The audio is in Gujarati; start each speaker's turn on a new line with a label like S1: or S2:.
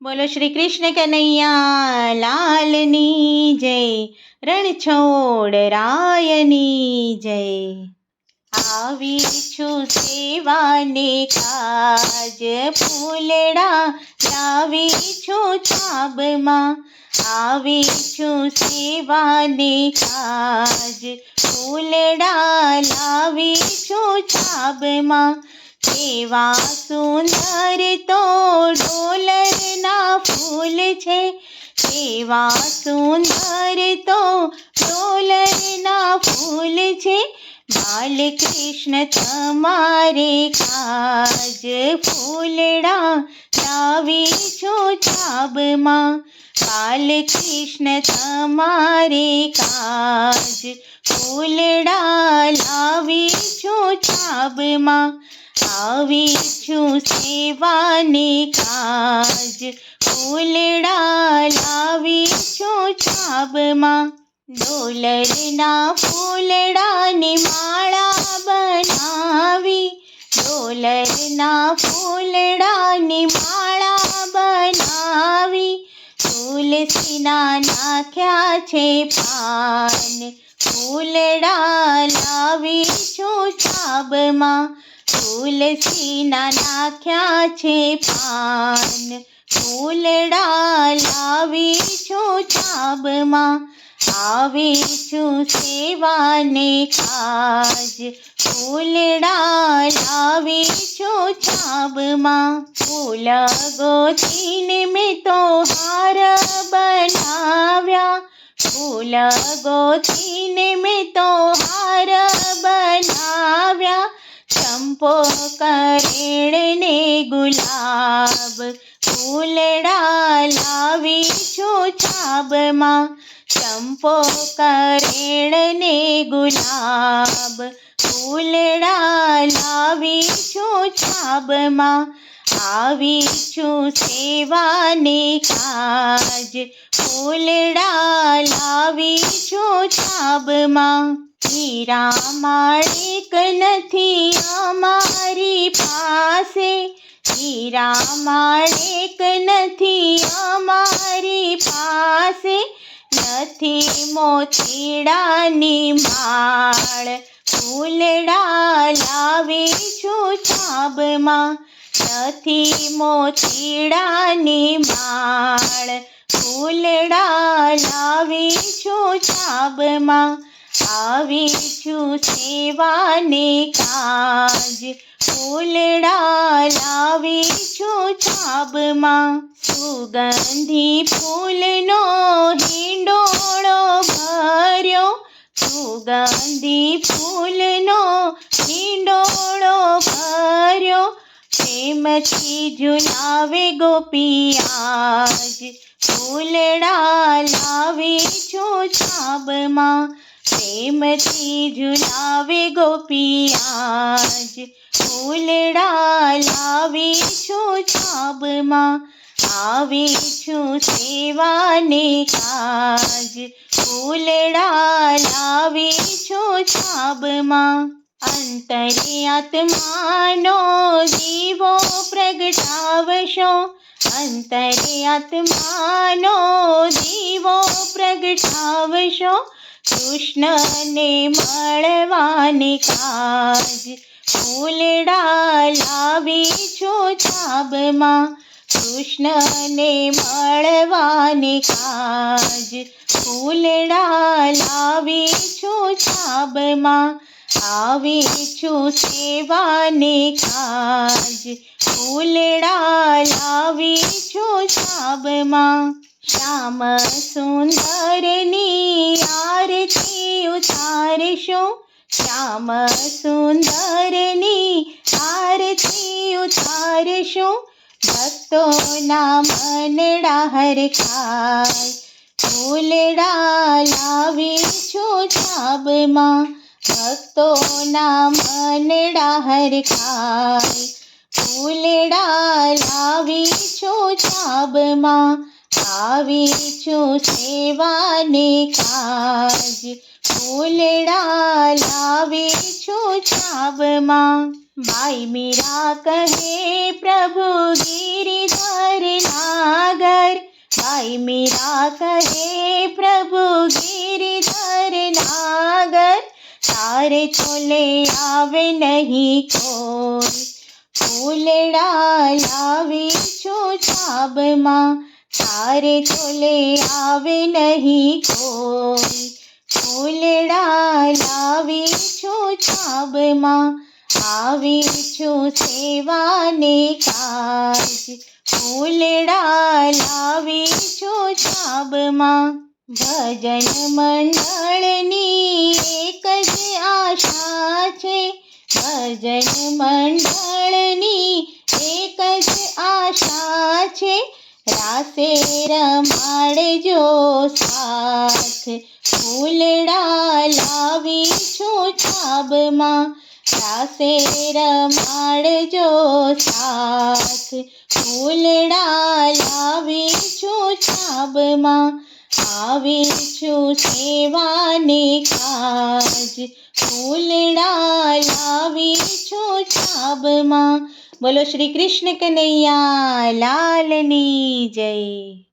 S1: બોલો શ્રી કૃષ્ણ કનૈયા લાલની જય, રણછોડ રાયની જય. આવી છું સેવાને કાજ, ફૂલડા લાવી છું છાબમાં. આવી છું સેવાને કાજ, ફૂલડા લાવી છું છાબમાં. કેવા સુંદર તો ડોલરના ફૂલ છે, કેવા સુંદર તો ડોલરના ફૂલ છે. બાલકૃષ્ણ તમારે કાજ, ફૂલડા લાવી છું છાબમાં. બાલકૃષ્ણ તમારે કાજ, ફૂલડા લાવી છું છાબમાં. આવી છું સેવાને કાજ, ફૂલડા લાવી છું છાબમાં. ડોલરના ફૂલડાની માળા બનાવી, ડોલરના ફૂલડાની માળા બનાવી. તુલસીના નાખ્યા છે પાન, ફૂલડા લાવી છું છાબમાં. તુલસીના નાખ્યા છે પાન, ફૂલડા લાવી છું છાબમાં. આવી છું સેવાને કાજ, ફૂલડા લાવી છું છાબમાં. ફૂલ ગોતીને મેં તો હાર બનાવ્યા, ફૂલ ગોતીને મેં તો હાર બનાવ્યા. ચંપો કરેણ ને ગુલાબ, ફૂલડા લાવી છું છાબમાં. ચંપો કરેણ ને ગુલાબ, ફૂલડા લાવી છું છાબમાં. આવી છું સેવાને કાજ, ફૂલડા લાવી છું છાબમાં. હીરા માણેક નથી અમારી પાસે, હીરા માણેક નથી અમારી પાસે. નથી મોતીડાની માળ, ફૂલડા લાવી છું છાબમાં. નથી મોતીડાની માળ, ફૂલડા લાવી છું છાબમાં. આવી છું સેવાને કાજ, ફૂલડા લાવી છું છાબમાં. સુગંધી ફૂલનો હિંડોળો ભર્યો, સુગંધી ફૂલનો હિંડોળો ભર્યો. પ્રેમથી ઝુલાવે ગોપિયાજ, ફૂલડા લાવી છું છાબમાં. પ્રેમથી ઝુલાવે ગોપિયાજ, ફૂલડા લાવી છું છાબમાં. આવી છું સેવાને કાજ, ફૂલડા લાવી છું છાબમાં. અંતરે આત્માનો દીવો પ્રગટાવશો, અંતરે આત્માનો દીવો પ્રગટાવશો. કૃષ્ણને મળવાને કાજ, ફૂલડા લાવી છું છાબમાં. કૃષ્ણને મળવાને કાજ, ફૂલડા લાવી છું છાબમાં. આવી છું સેવાને કાજ, ફૂલડા લાવી છું છાબમાં. શ્યામ સુંદરની આરતી ઉતારશો, શ્યામ સુંદરની આરતી ઉતારશો. ભક્તોના મનડા હરખાય, ફૂલડા લાવી છું છાબમાં. ભક્તોના મનડા હરખાય, ફૂલડા લાવી છું છાબમાં. આવી છું સેવાને કાજ, ફૂલડા લાવી છું છાબમાં. भाई मीरा कहे प्रभु गिरिधर नाग, भाई मीरा कहे प्रभु गिरिधर नागर, तारे छोले आवे नहीं कोई। फूलड़ा लावी छो छाबમાં, तारे छोले आवे नहीं कोई। फूलड़ा लावी छो छाबમાં, આવી છું સેવાને કાજ। ફૂલડા લાવી છું છાબમાં। ભજન મંડળની એક જ આશા છે, ભજન મંડળની એક જ આશા છે, રાસે રમાડજો સાથ। ફૂલડા લાવી છું છાબમાં, રાસે રમાડજો સાથ। ફૂલડા લાવી છું છાબમાં, આવી છું સેવાને કાજ। ફૂલડા લાવી છું છાબમાં। બોલો શ્રી કૃષ્ણ કનૈયા લાલની જય।